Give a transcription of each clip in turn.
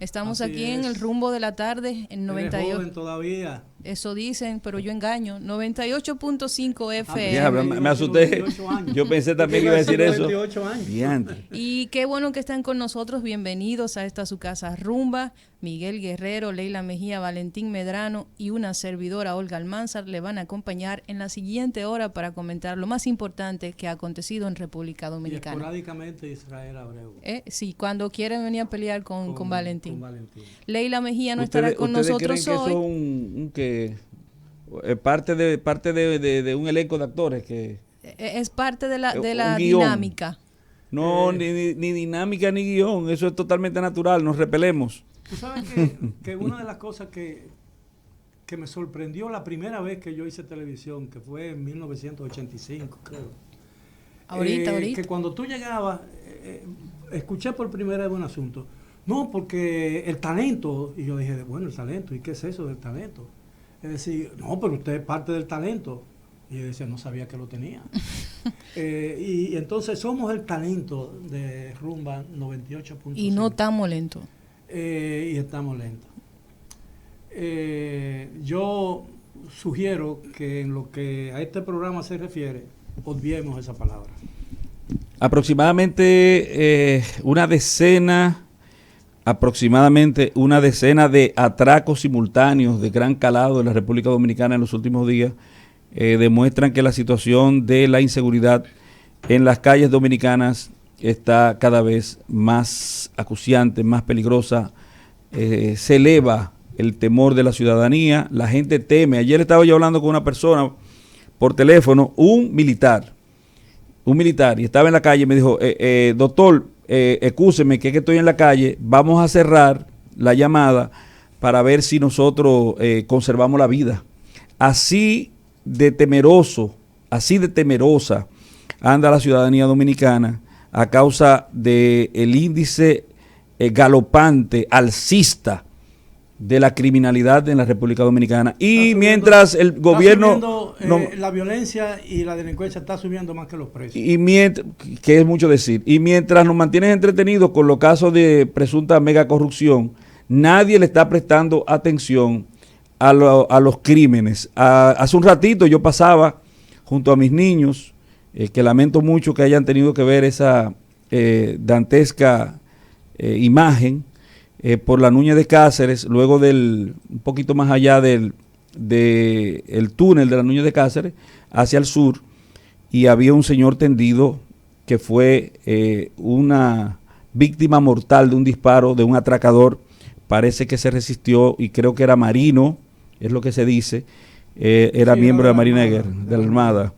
Estamos Así aquí es. en el rumbo de la tarde en Eres 98. joven todavía. Eso dicen, pero yo engaño. 98.5 Diablo, FM. me asusté. 98 años. Yo pensé también que iba a decir eso. 98 años. Diantre. Y qué bueno que están con nosotros. Bienvenidos a esta su casa Rumba. Miguel Guerrero, Leila Mejía, Valentín Medrano y una servidora, Olga Almanzar, le van a acompañar en la siguiente hora para comentar lo más importante que ha acontecido en República Y Dominicana. esporádicamente Israel Abreu. Sí, cuando quieren venir a pelear con Valentín. Con Valentín. Leila Mejía no estará con ¿Ustedes nosotros creen que hoy. eso parte de un elenco de actores que Es parte de la un guión. dinámica. no ni dinámica ni guión, eso es totalmente natural, nos repelemos. Tú sabes que una de las cosas que me sorprendió la primera vez que yo hice televisión, que fue en 1985, creo. Ahorita. Que cuando tú llegabas, escuché por primera vez un asunto. No, porque el talento, y yo dije, bueno, el talento, ¿y qué es eso del talento? Es decir, no, pero usted es parte del talento. Y yo decía, no sabía que lo tenía. Y entonces somos el talento de Rumba 98.5. Y no estamos lentos. Y estamos lentos. Yo sugiero que en lo que a este programa se refiere, obviemos esa palabra. Aproximadamente una decena de atracos simultáneos de gran calado en la República Dominicana en los últimos días demuestran que la situación de la inseguridad en las calles dominicanas está cada vez más acuciante, más peligrosa. Se eleva el temor de la ciudadanía, la gente teme. Ayer estaba yo hablando con una persona por teléfono, un militar, y estaba en la calle y me dijo, doctor, excúseme que estoy en la calle, vamos a cerrar la llamada para ver si nosotros conservamos la vida. Así de temerosa anda la ciudadanía dominicana a causa del índice galopante, alcista de la criminalidad en la República Dominicana. Y mientras el gobierno... la violencia y la delincuencia está subiendo más que los precios. Que es mucho decir. Y mientras nos mantienen entretenidos con los casos de presunta mega corrupción, nadie le está prestando atención a los crímenes. Hace un ratito yo pasaba junto a mis niños, que lamento mucho que hayan tenido que ver esa dantesca imagen, por la Núñez de Cáceres, luego un poquito más allá del el túnel de la Núñez de Cáceres, hacia el sur, y había un señor tendido que fue una víctima mortal de un disparo de un atracador. Parece que se resistió y creo que era marino, es lo que se dice, era miembro de la Marina de la Armada.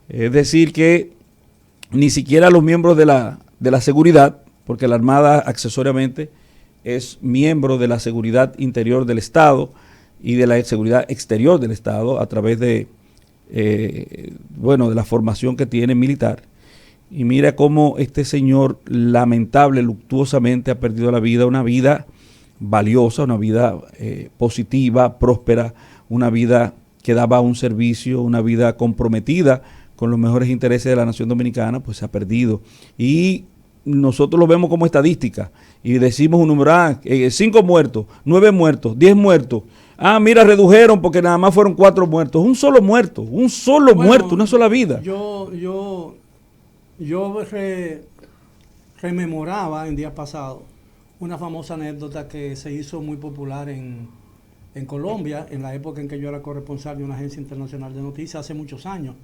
Es decir que ni siquiera los miembros de la seguridad, porque la Armada accesoriamente es miembro de la seguridad interior del Estado y de la seguridad exterior del Estado a través de la formación que tiene militar. Y mira cómo este señor lamentable, luctuosamente ha perdido la vida, una vida valiosa, una vida positiva, próspera, una vida que daba un servicio, una vida comprometida con los mejores intereses de la nación dominicana, pues se ha perdido. Y nosotros lo vemos como estadística y decimos un número, 5 muertos, 9 muertos, 10 muertos. Mira, redujeron porque nada más fueron 4 muertos. Un solo muerto, una sola vida. Yo rememoraba en días pasados una famosa anécdota que se hizo muy popular en Colombia, en la época en que yo era corresponsal de una agencia internacional de noticias, hace muchos años.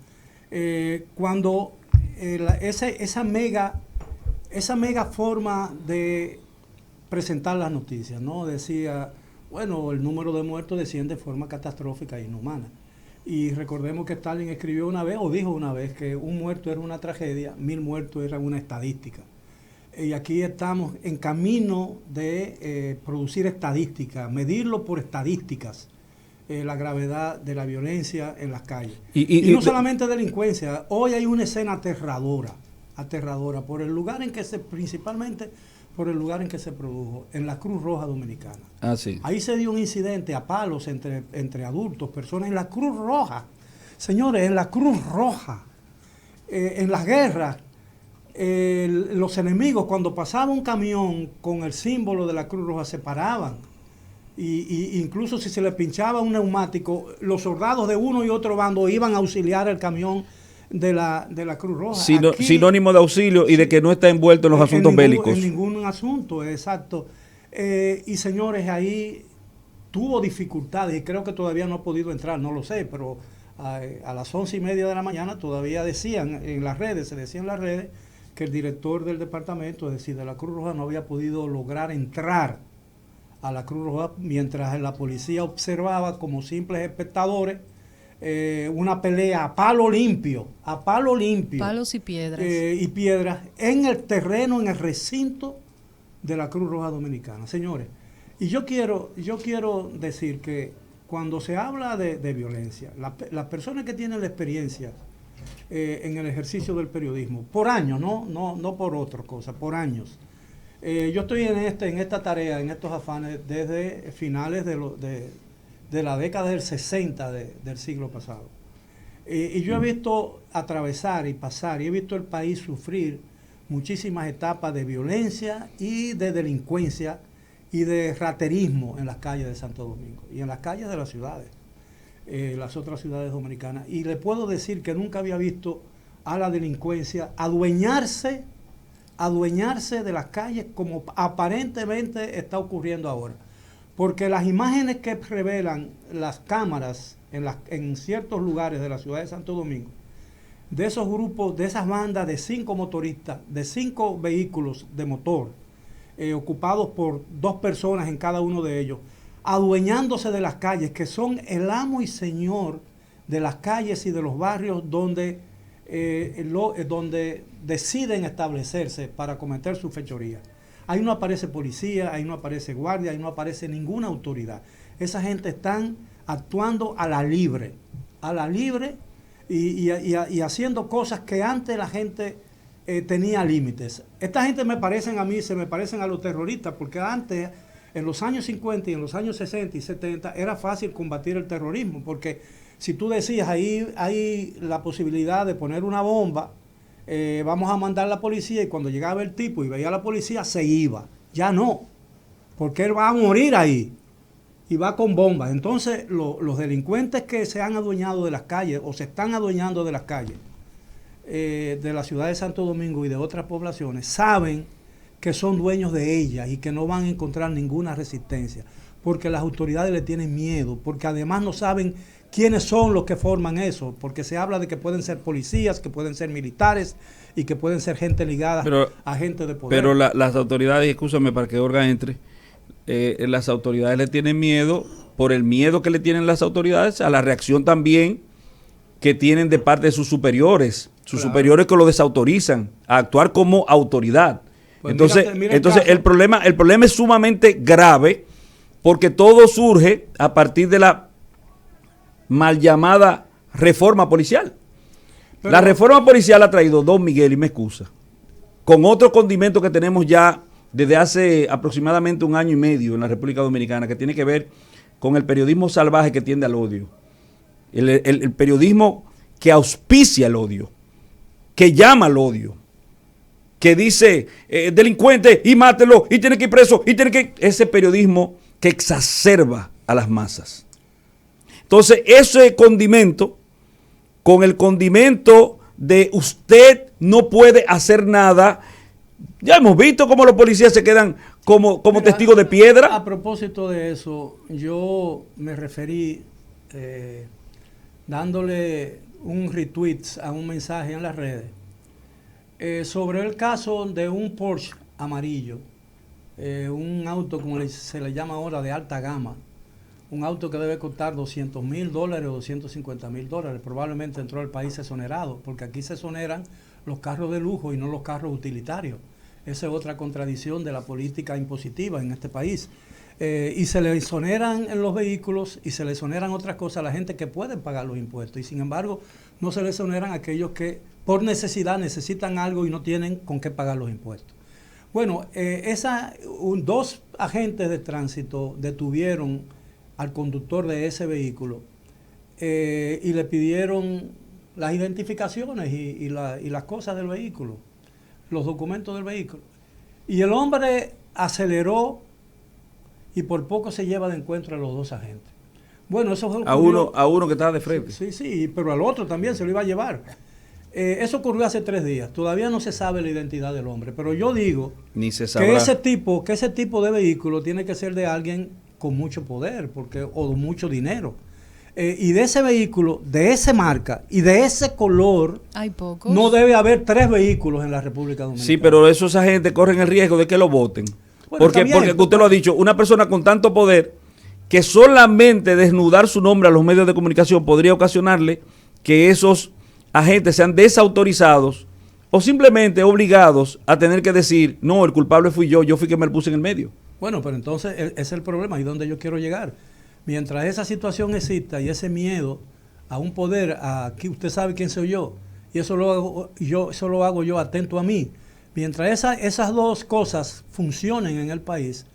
Cuando esa mega forma de presentar las noticias, ¿no? Decía, bueno, el número de muertos desciende de forma catastrófica e inhumana. Y recordemos que Stalin escribió una vez, o dijo una vez, que un muerto era una tragedia, 1000 muertos era una estadística. Y aquí estamos en camino de producir estadísticas, medirlo por estadísticas, la gravedad de la violencia en las calles. Y no solamente delincuencia, hoy hay una escena aterradora, por el lugar en que principalmente por el lugar en que se produjo, en la Cruz Roja Dominicana. Sí. Ahí se dio un incidente a palos entre adultos, personas en la Cruz Roja. Señores, en la Cruz Roja, en las guerras, los enemigos, cuando pasaba un camión con el símbolo de la Cruz Roja, se paraban. Y incluso si se le pinchaba un neumático, los soldados de uno y otro bando iban a auxiliar el camión de la Cruz Roja. Sinónimo de auxilio y de que no está envuelto en los asuntos bélicos. En ningún asunto, exacto. Y señores, ahí tuvo dificultades y creo que todavía no ha podido entrar, no lo sé, pero a las 11:30 de la mañana todavía decían en las redes, se decía en las redes que el director del departamento, es decir, de la Cruz Roja, no había podido lograr entrar a la Cruz Roja mientras la policía observaba como simples espectadores una pelea a palo limpio, palos y piedras, en el terreno, en el recinto de la Cruz Roja Dominicana, señores. Y yo quiero decir que cuando se habla de violencia, las personas que tienen la experiencia en el ejercicio del periodismo, por años, no por otra cosa, por años. Yo estoy en esta tarea, en estos afanes, desde finales de la década del 60 del siglo pasado. Y yo he visto atravesar y pasar, y he visto el país sufrir muchísimas etapas de violencia y de delincuencia y de raterismo en las calles de Santo Domingo y en las calles de las ciudades, las otras ciudades dominicanas. Y le puedo decir que nunca había visto a la delincuencia adueñarse de las calles como aparentemente está ocurriendo ahora. Porque las imágenes que revelan las cámaras en ciertos lugares de la ciudad de Santo Domingo, de esos grupos, de esas bandas de 5 motoristas, de 5 vehículos de motor, ocupados por 2 personas en cada uno de ellos, adueñándose de las calles, que son el amo y señor de las calles y de los barrios donde deciden establecerse para cometer su fechoría. Ahí no aparece policía, ahí no aparece guardia, ahí no aparece ninguna autoridad. Esa gente están actuando a la libre y haciendo cosas que antes la gente tenía límites. Esta gente se me parecen a los terroristas, porque antes, en los años 50 y en los años 60 y 70, era fácil combatir el terrorismo, porque si tú decías ahí hay la posibilidad de poner una bomba, vamos a mandar a la policía, y cuando llegaba el tipo y veía a la policía, se iba. Ya no, porque él va a morir ahí y va con bombas. Entonces los delincuentes que se han adueñado de las calles o se están adueñando de las calles de la ciudad de Santo Domingo y de otras poblaciones, saben que son dueños de ellas y que no van a encontrar ninguna resistencia, porque las autoridades le tienen miedo, porque además no saben quiénes son los que forman eso, porque se habla de que pueden ser policías, que pueden ser militares y que pueden ser gente ligada a gente de poder. Pero las autoridades, escúchame para que Olga entre, las autoridades le tienen miedo por el miedo que le tienen las autoridades a la reacción también que tienen de parte de sus superiores, superiores que lo desautorizan a actuar como autoridad. Pues entonces, el problema es sumamente grave, porque todo surge a partir de la mal llamada reforma policial. La reforma policial ha traído, don Miguel, y me excusa, con otro condimento que tenemos ya desde hace aproximadamente 1 año y medio en la República Dominicana, que tiene que ver con el periodismo salvaje que tiende al odio. El periodismo que auspicia el odio, que llama al odio, que dice delincuente y mátelo y tiene que ir preso y tiene que... Ese periodismo que exacerba a las masas. Entonces, ese condimento, con el condimento de usted no puede hacer nada, ya hemos visto cómo los policías se quedan como testigos de piedra. A propósito de eso, yo me referí dándole un retweet a un mensaje en las redes sobre el caso de un Porsche amarillo, un auto como se le llama ahora de alta gama, un auto que debe costar $200,000 o $250,000, probablemente entró al país exonerado, porque aquí se exoneran los carros de lujo y no los carros utilitarios. Esa es otra contradicción de la política impositiva en este país. Y se le exoneran en los vehículos y se le exoneran otras cosas a la gente que puede pagar los impuestos, y sin embargo no se le exoneran a aquellos que por necesidad necesitan algo y no tienen con qué pagar los impuestos. Bueno, 2 agentes de tránsito detuvieron al conductor de ese vehículo y le pidieron las identificaciones y las cosas del vehículo. los documentos del vehículo. Y el hombre aceleró y por poco se lleva de encuentro a los dos agentes. Bueno, eso ocurrió, a uno que estaba de frente. Sí, pero al otro también se lo iba a llevar. Eso ocurrió hace 3 días. Todavía no se sabe la identidad del hombre. Pero yo digo Ni se que ese tipo de vehículo tiene que ser de alguien con mucho poder o mucho dinero. Y de ese vehículo, de esa marca y de ese color, hay pocos. No debe haber 3 vehículos en la República Dominicana. Sí, pero esos agentes corren el riesgo de que lo voten. Bueno, porque usted lo ha dicho, una persona con tanto poder que solamente desnudar su nombre a los medios de comunicación podría ocasionarle que esos agentes sean desautorizados o simplemente obligados a tener que decir, no, el culpable fui yo fui que me lo puse en el medio. Bueno, pero entonces ese es el problema y donde yo quiero llegar. Mientras esa situación exista y ese miedo a un poder, a que usted sabe quién soy yo, y eso lo hago yo atento a mí, mientras esas dos cosas funcionen en el país,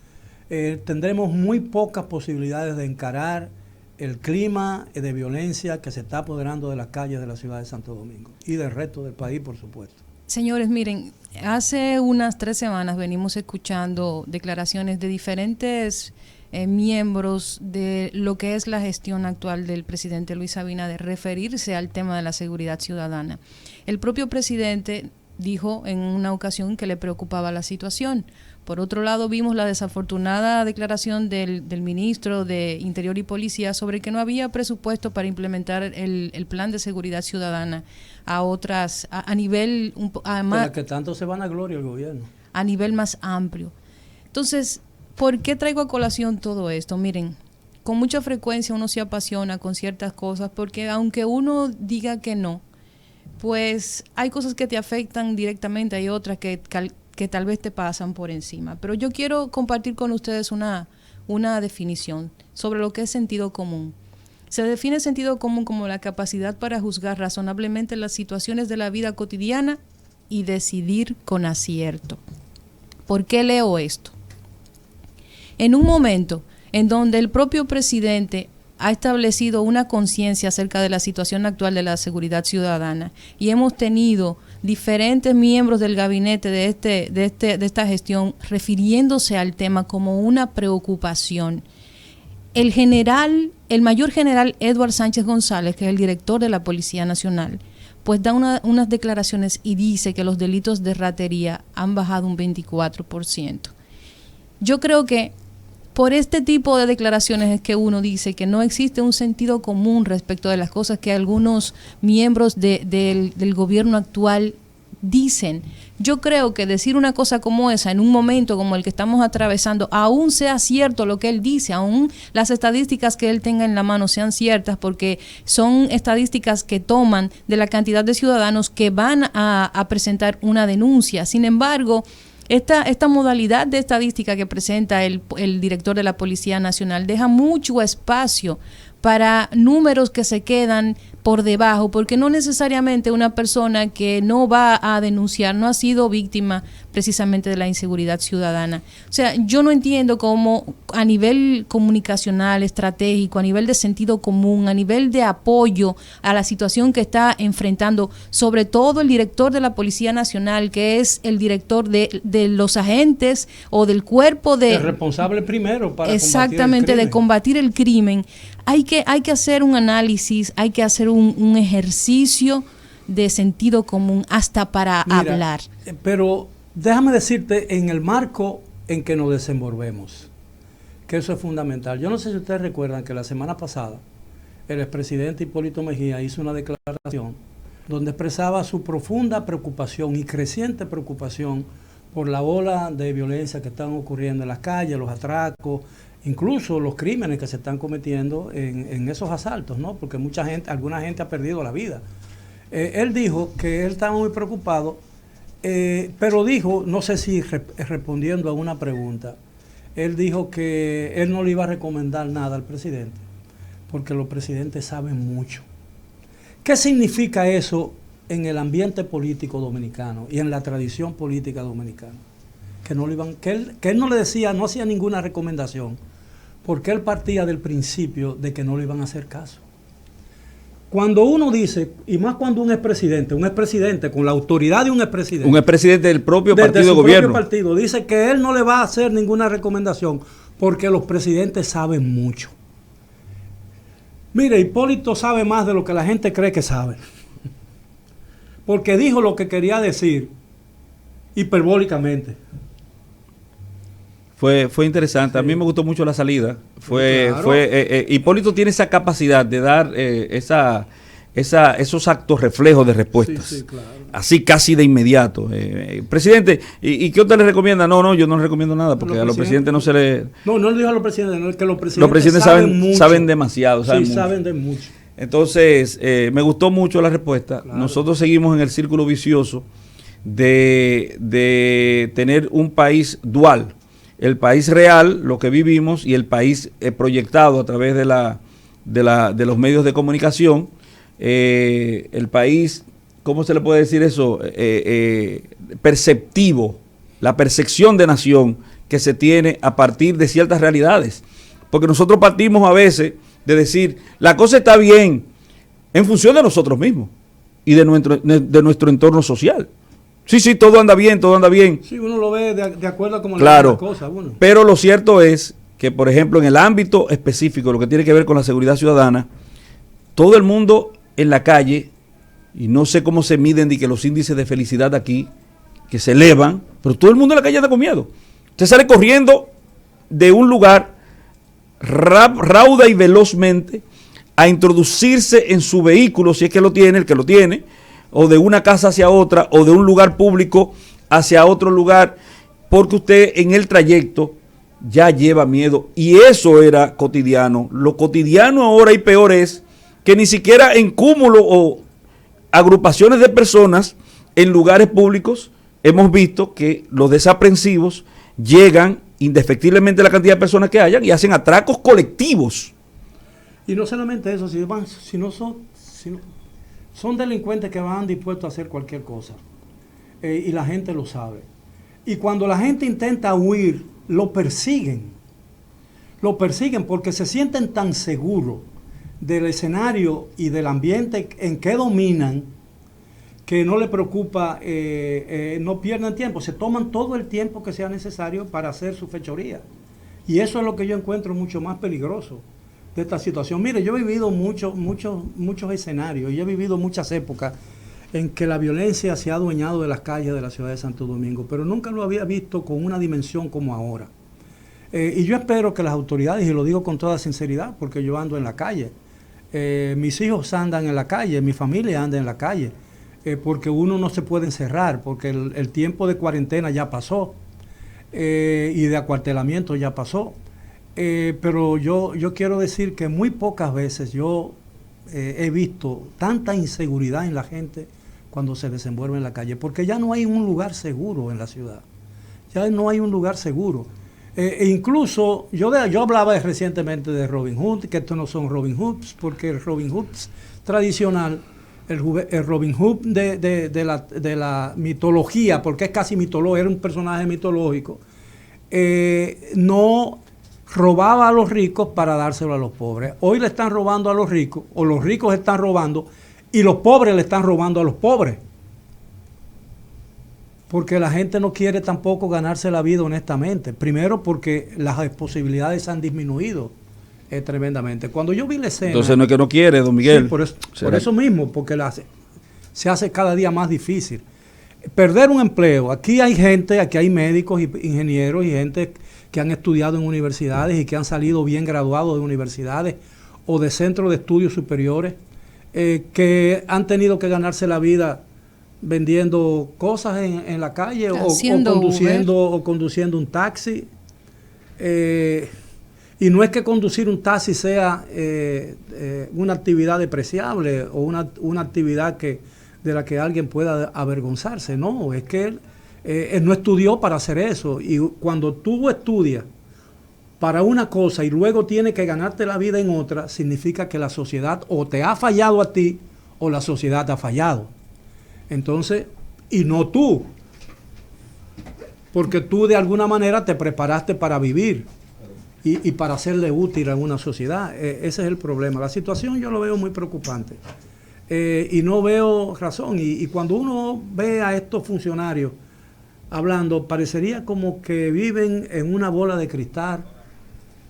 tendremos muy pocas posibilidades de encarar el clima de violencia que se está apoderando de las calles de la ciudad de Santo Domingo y del resto del país, por supuesto. Señores, miren, hace unas 3 semanas venimos escuchando declaraciones de diferentes miembros de lo que es la gestión actual del presidente Luis Abinader, referirse al tema de la seguridad ciudadana. El propio presidente dijo en una ocasión que le preocupaba la situación. Por otro lado, vimos la desafortunada declaración del ministro de Interior y Policía sobre que no había presupuesto para implementar el plan de seguridad ciudadana a nivel más, que tanto se van a gloria el gobierno. A nivel más amplio. Entonces, ¿por qué traigo a colación todo esto? Miren, con mucha frecuencia uno se apasiona con ciertas cosas porque aunque uno diga que no, pues hay cosas que te afectan directamente, hay otras que tal vez te pasan por encima. Pero yo quiero compartir con ustedes una definición sobre lo que es sentido común. Se define sentido común como la capacidad para juzgar razonablemente las situaciones de la vida cotidiana y decidir con acierto. ¿Por qué leo esto? En un momento en donde el propio presidente ha establecido una conciencia acerca de la situación actual de la seguridad ciudadana y hemos tenido diferentes miembros del gabinete de esta gestión refiriéndose al tema como una preocupación. El mayor general Edward Sánchez González, que es el director de la Policía Nacional, pues da unas declaraciones y dice que los delitos de ratería han bajado un 24%. Yo creo que por este tipo de declaraciones es que uno dice que no existe un sentido común respecto de las cosas que algunos miembros del gobierno actual dicen. Yo creo que decir una cosa como esa en un momento como el que estamos atravesando, aún sea cierto lo que él dice, aún las estadísticas que él tenga en la mano sean ciertas, porque son estadísticas que toman de la cantidad de ciudadanos que van a presentar una denuncia. Sin embargo, esta modalidad de estadística que presenta el director de la Policía Nacional deja mucho espacio para números que se quedan por debajo, porque no necesariamente una persona que no va a denunciar no ha sido víctima precisamente de la inseguridad ciudadana. O sea, yo no entiendo cómo a nivel comunicacional, estratégico, a nivel de sentido común, a nivel de apoyo a la situación que está enfrentando, sobre todo el director de la Policía Nacional, que es el director de los agentes o del cuerpo de... El responsable primero para exactamente, de combatir el crimen. Hay que hacer un análisis, hay que hacer un ejercicio de sentido común hasta para hablar. Pero déjame decirte, en el marco en que nos desenvolvemos, que eso es fundamental. Yo no sé si ustedes recuerdan que la semana pasada el expresidente Hipólito Mejía hizo una declaración donde expresaba su profunda preocupación y creciente preocupación por la ola de violencia que están ocurriendo en las calles, los atracos, incluso los crímenes que se están cometiendo en esos asaltos, ¿no? Porque alguna gente ha perdido la vida. Él dijo que él estaba muy preocupado, pero dijo, no sé si respondiendo a una pregunta, él dijo que él no le iba a recomendar nada al presidente, porque los presidentes saben mucho. ¿Qué significa eso en el ambiente político dominicano y en la tradición política dominicana? Que él no le decía, no hacía ninguna recomendación, porque él partía del principio de que no le iban a hacer caso. Cuando uno dice, y más cuando un expresidente con la autoridad de un expresidente. Un expresidente del propio de partido de gobierno. Propio partido, dice que él no le va a hacer ninguna recomendación porque los presidentes saben mucho. Mire, Hipólito sabe más de lo que la gente cree que sabe. Porque dijo lo que quería decir hiperbólicamente. Fue interesante. Sí. A mí me gustó mucho la salida. Claro. Hipólito tiene esa capacidad de dar esos actos reflejos de respuestas. Sí, claro. Así casi de inmediato. Presidente, ¿y qué usted le recomienda? No, yo no le recomiendo nada, porque a los presidentes no se le... No le dijo a los presidentes, no, es que los presidentes saben demasiado. Saben de mucho. Entonces, me gustó mucho la respuesta. Claro. Nosotros seguimos en el círculo vicioso de tener un país dual. El país real, lo que vivimos, y el país proyectado a través de los medios de comunicación. El país, ¿cómo se le puede decir eso? Perceptivo, la percepción de nación que se tiene a partir de ciertas realidades. Porque nosotros partimos a veces de decir, la cosa está bien en función de nosotros mismos y de nuestro entorno social. Sí, todo anda bien. Sí, uno lo ve de acuerdo a cómo claro, le da la cosa. Bueno. Pero lo cierto es que, por ejemplo, en el ámbito específico, lo que tiene que ver con la seguridad ciudadana, todo el mundo en la calle, y no sé cómo se miden que los índices de felicidad aquí, que se elevan, pero todo el mundo en la calle anda con miedo. Usted sale corriendo de un lugar rauda y velozmente a introducirse en su vehículo, si es que lo tiene, el que lo tiene, o de una casa hacia otra, o de un lugar público hacia otro lugar, porque usted en el trayecto ya lleva miedo, y eso era cotidiano. Lo cotidiano ahora y peor es que ni siquiera en cúmulo o agrupaciones de personas en lugares públicos hemos visto que los desaprensivos llegan indefectiblemente la cantidad de personas que hayan y hacen atracos colectivos. Y no solamente eso, son delincuentes que van dispuestos a hacer cualquier cosa. Y la gente lo sabe. Y cuando la gente intenta huir, lo persiguen. Lo persiguen porque se sienten tan seguros del escenario y del ambiente en que dominan, que no les preocupa, no pierden tiempo, se toman todo el tiempo que sea necesario para hacer su fechoría. Y eso es lo que yo encuentro mucho más peligroso de esta situación. Mire, yo he vivido muchos escenarios, yo he vivido muchas épocas en que la violencia se ha adueñado de las calles de la ciudad de Santo Domingo, pero nunca lo había visto con una dimensión como ahora. Y yo espero que las autoridades, y lo digo con toda sinceridad, porque yo ando en la calle, mis hijos andan en la calle, mi familia anda en la calle, porque uno no se puede encerrar, porque el tiempo de cuarentena ya pasó, y de acuartelamiento ya pasó. Pero yo quiero decir que muy pocas veces yo he visto tanta inseguridad en la gente cuando se desenvuelve en la calle, porque ya no hay un lugar seguro en la ciudad, ya no hay un lugar seguro. Incluso yo hablaba recientemente de Robin Hood, que estos no son Robin Hoods, porque el Robin Hood tradicional, el Robin Hood de la mitología, porque es casi mitológico, era un personaje mitológico, no robaba a los ricos para dárselo a los pobres. Hoy le están robando a los ricos, o los ricos están robando, y los pobres le están robando a los pobres. Porque la gente no quiere tampoco ganarse la vida honestamente. Primero porque las posibilidades han disminuido tremendamente. Cuando yo vi la escena... Entonces no es que no quiere, don Miguel. Sí, por eso mismo, porque se hace cada día más difícil. Perder un empleo. Aquí hay gente, aquí hay médicos, ingenieros y gente que han estudiado en universidades y que han salido bien graduados de universidades o de centros de estudios superiores, que han tenido que ganarse la vida vendiendo cosas en la calle o conduciendo un taxi. Y no es que conducir un taxi sea una actividad despreciable o una actividad de la que alguien pueda avergonzarse. No, es que él no estudió para hacer eso. Y cuando tú estudias para una cosa y luego tienes que ganarte la vida en otra, significa que la sociedad o te ha fallado a ti o la sociedad te ha fallado. Entonces, y no tú, porque tú de alguna manera te preparaste para vivir. y para hacerle útil a una sociedad. Ese es el problema. La situación yo lo veo muy preocupante. Y no veo razón. Y cuando uno ve a estos funcionarios hablando, parecería como que viven en una bola de cristal,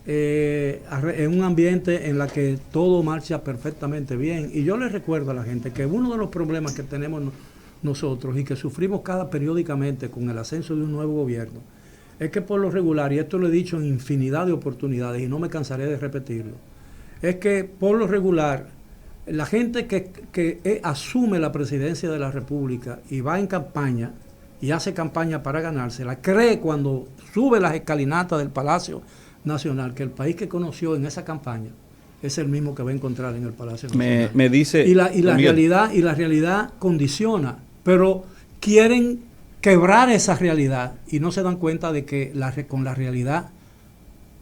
en un ambiente en la que todo marcha perfectamente bien. Y yo les recuerdo a la gente que uno de los problemas que tenemos nosotros y que sufrimos periódicamente con el ascenso de un nuevo gobierno, es que por lo regular, y esto lo he dicho en infinidad de oportunidades y no me cansaré de repetirlo, es que por lo regular la gente que asume la presidencia de la República y va en campaña y hace campaña para ganársela, cree cuando sube las escalinatas del Palacio Nacional que el país que conoció en esa campaña es el mismo que va a encontrar en el Palacio Nacional. Me dice y la realidad condiciona, pero quieren quebrar esa realidad y no se dan cuenta de que con la realidad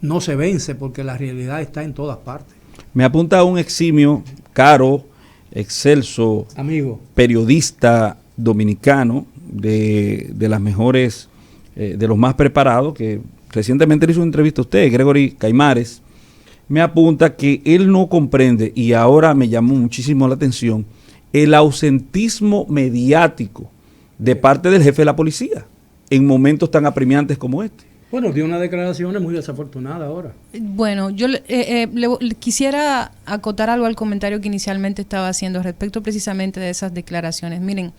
no se vence, porque la realidad está en todas partes. Me apunta un eximio, caro, excelso, amigo, periodista dominicano de las mejores, de los más preparados, que recientemente le hizo una entrevista a usted, Gregory Caimares. Me apunta que él no comprende, y ahora me llamó muchísimo la atención, el ausentismo mediático de parte del jefe de la policía en momentos tan apremiantes como este. Bueno, dio unas declaraciones muy desafortunadas ahora. Bueno, yo le quisiera acotar algo al comentario que inicialmente estaba haciendo respecto precisamente de esas declaraciones. Miren,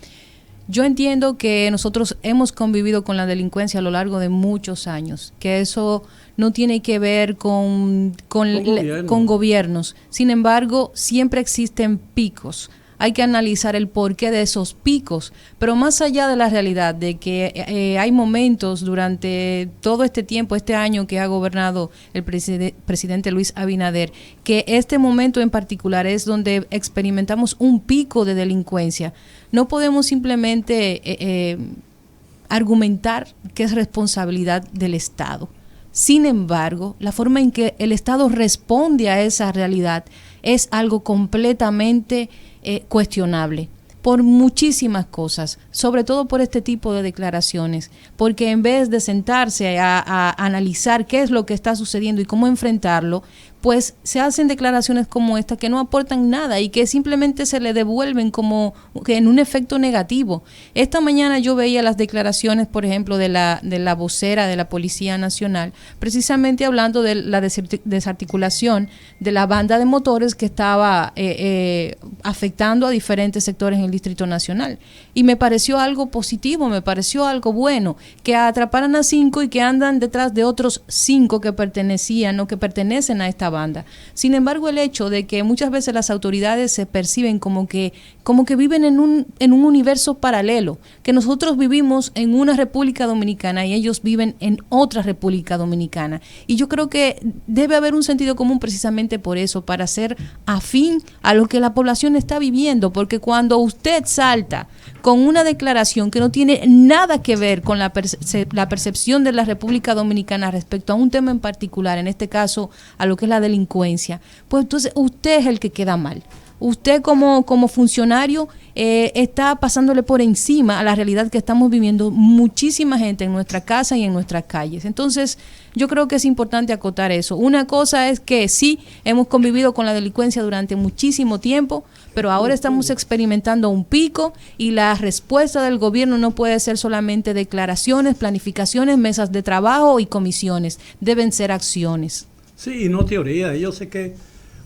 yo entiendo que nosotros hemos convivido con la delincuencia a lo largo de muchos años, que eso no tiene que ver con gobiernos. Sin embargo, siempre existen picos. Hay que analizar el porqué de esos picos, pero más allá de la realidad de que hay momentos durante todo este tiempo, este año que ha gobernado el presidente Luis Abinader, que este momento en particular es donde experimentamos un pico de delincuencia. No podemos simplemente argumentar que es responsabilidad del Estado. Sin embargo, la forma en que el Estado responde a esa realidad es algo completamente cuestionable por muchísimas cosas, sobre todo por este tipo de declaraciones, porque en vez de sentarse a analizar qué es lo que está sucediendo y cómo enfrentarlo, pues se hacen declaraciones como esta que no aportan nada y que simplemente se le devuelven como que en un efecto negativo. Esta mañana yo veía las declaraciones, por ejemplo, de la vocera de la Policía Nacional, precisamente hablando de la desarticulación de la banda de motores que estaba afectando a diferentes sectores en el Distrito Nacional. Y me pareció algo positivo, me pareció algo bueno, que atraparan a 5 y que andan detrás de otros 5 que pertenecían o que pertenecen a esta banda. Sin embargo, el hecho de que muchas veces las autoridades se perciben como que viven en un universo paralelo, que nosotros vivimos en una República Dominicana y ellos viven en otra República Dominicana. Y yo creo que debe haber un sentido común precisamente por eso, para ser afín a lo que la población está viviendo, porque cuando usted salta con una declaración que no tiene nada que ver con la percepción de la República Dominicana respecto a un tema en particular, en este caso a lo que es la delincuencia, pues entonces usted es el que queda mal. Usted como funcionario está pasándole por encima a la realidad que estamos viviendo muchísima gente en nuestra casa y en nuestras calles. Entonces, yo creo que es importante acotar eso. Una cosa es que sí, hemos convivido con la delincuencia durante muchísimo tiempo, pero ahora estamos experimentando un pico y la respuesta del gobierno no puede ser solamente declaraciones, planificaciones, mesas de trabajo y comisiones. Deben ser acciones. Sí, y no teoría. Yo sé que,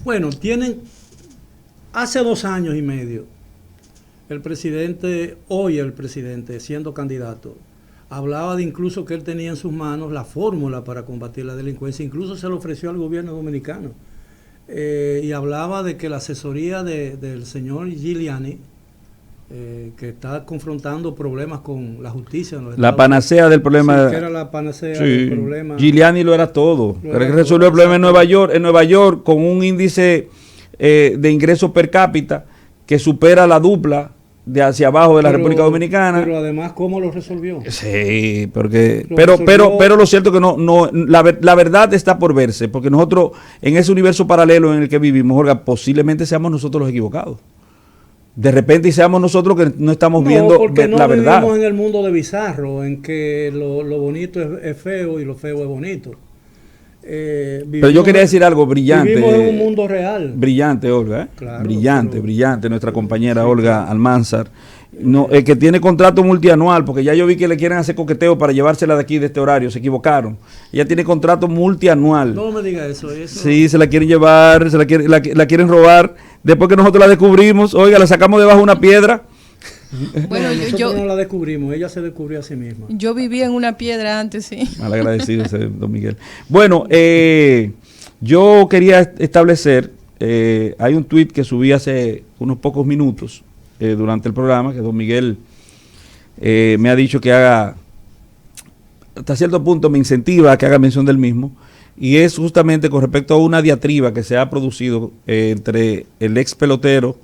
bueno, hace 2 años y medio, el presidente, siendo candidato, hablaba de incluso que él tenía en sus manos la fórmula para combatir la delincuencia, incluso se lo ofreció al gobierno dominicano. Y hablaba de que la asesoría del señor Giuliani, que está confrontando problemas con la justicia. La panacea del problema. Sí, que era la panacea del problema. Giuliani lo era todo. Resolvió el problema en Nueva York. En Nueva York, con un índice de ingresos per cápita que supera la dupla de hacia abajo de la República Dominicana. Pero además, ¿cómo lo resolvió? Sí, pero lo cierto es que la verdad está por verse, porque nosotros en ese universo paralelo en el que vivimos, Olga, posiblemente seamos nosotros los equivocados. De repente seamos nosotros que no estamos viendo la verdad. No vivimos en el mundo de Bizarro, en que lo bonito es feo y lo feo es bonito. Pero yo quería decir algo brillante. Vivimos en un mundo real. Brillante, Olga. Claro, brillante, nuestra compañera Olga Almanzar. No, que tiene contrato multianual, porque ya yo vi que le quieren hacer coqueteo para llevársela de aquí de este horario, se equivocaron. Ella tiene contrato multianual. No me diga eso. Sí, se la quieren llevar, la quieren robar. Después que nosotros la descubrimos, oiga, la sacamos debajo de una piedra. Bueno, nosotros no la descubrimos, ella se descubrió a sí misma. Yo vivía en una piedra antes, sí. Mal agradecido ese don Miguel. Bueno, yo quería establecer, hay un tuit que subí hace unos pocos minutos durante el programa, que don Miguel me ha dicho que haga, hasta cierto punto me incentiva a que haga mención del mismo, y es justamente con respecto a una diatriba que se ha producido entre el ex pelotero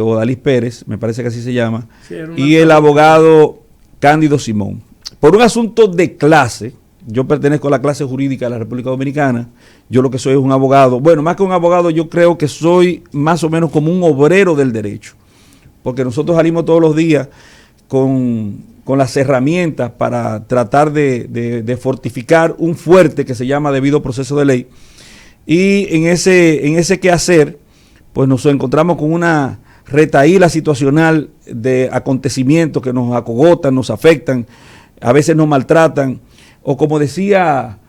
Odalis Pérez, me parece que así se llama, sí, y el abogado Cándido Simón. Por un asunto de clase, yo pertenezco a la clase jurídica de la República Dominicana, yo lo que soy es un abogado, bueno, más que un abogado, yo creo que soy más o menos como un obrero del derecho, porque nosotros salimos todos los días con las herramientas para tratar de fortificar un fuerte que se llama debido proceso de ley, y en ese quehacer, pues nos encontramos con una retahíla situacional de acontecimientos que nos acogotan, nos afectan, a veces nos maltratan, o como decía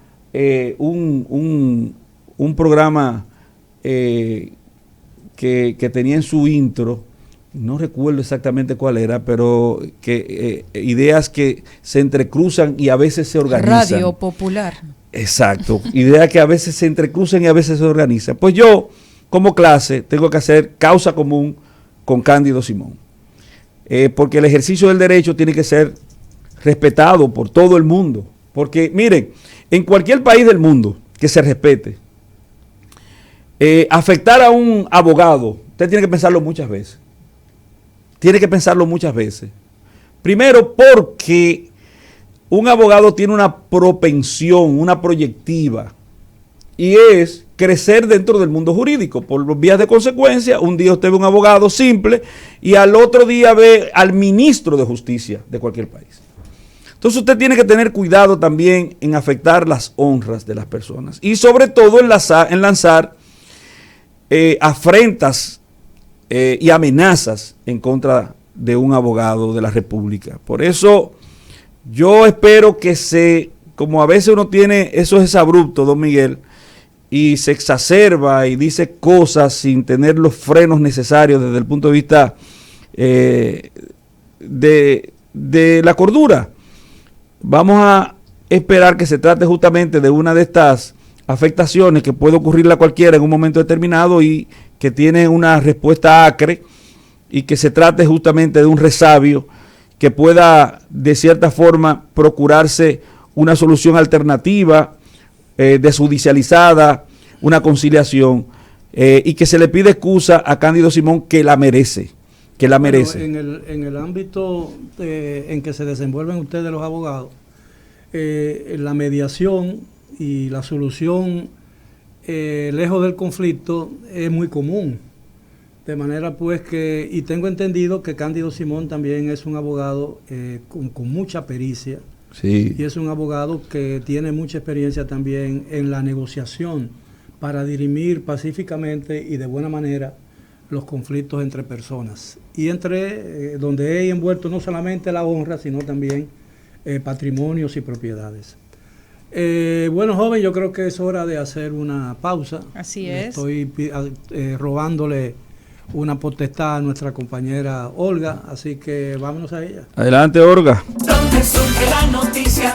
un programa que tenía en su intro, no recuerdo exactamente cuál era, pero que ideas que se entrecruzan y a veces se organizan. Radio Popular. Exacto, ideas que a veces se entrecruzan y a veces se organizan. Pues yo, como clase, tengo que hacer causa común con Cándido Simón, porque el ejercicio del derecho tiene que ser respetado por todo el mundo, porque miren, en cualquier país del mundo que se respete, afectar a un abogado, usted tiene que pensarlo muchas veces, primero porque un abogado tiene una propensión, una proyectiva, y es crecer dentro del mundo jurídico. Por vías de consecuencia, un día usted ve un abogado simple y al otro día ve al ministro de justicia de cualquier país. Entonces usted tiene que tener cuidado también en afectar las honras de las personas y sobre todo en lanzar afrentas y amenazas en contra de un abogado de la República. Por eso yo espero que como a veces uno tiene esos exabruptos, don Miguel, y se exacerba y dice cosas sin tener los frenos necesarios desde el punto de vista de la cordura. Vamos a esperar que se trate justamente de una de estas afectaciones que puede ocurrirle a cualquiera en un momento determinado y que tiene una respuesta acre, y que se trate justamente de un resabio que pueda de cierta forma procurarse una solución alternativa, desjudicializada, una conciliación, y que se le pide excusa a Cándido Simón, que la merece. Bueno, en el ámbito en que se desenvuelven ustedes los abogados, la mediación y la solución lejos del conflicto es muy común. De manera pues que, y tengo entendido que Cándido Simón también es un abogado con mucha pericia. Sí. Y es un abogado que tiene mucha experiencia también en la negociación para dirimir pacíficamente y de buena manera los conflictos entre personas. Y donde he envuelto no solamente la honra, sino también patrimonios y propiedades. Bueno, joven, yo creo que es hora de hacer una pausa. Así es. Estoy robándole una potestad a nuestra compañera Olga, así que vámonos a ella. Adelante, Olga. ¿Dónde surge la noticia?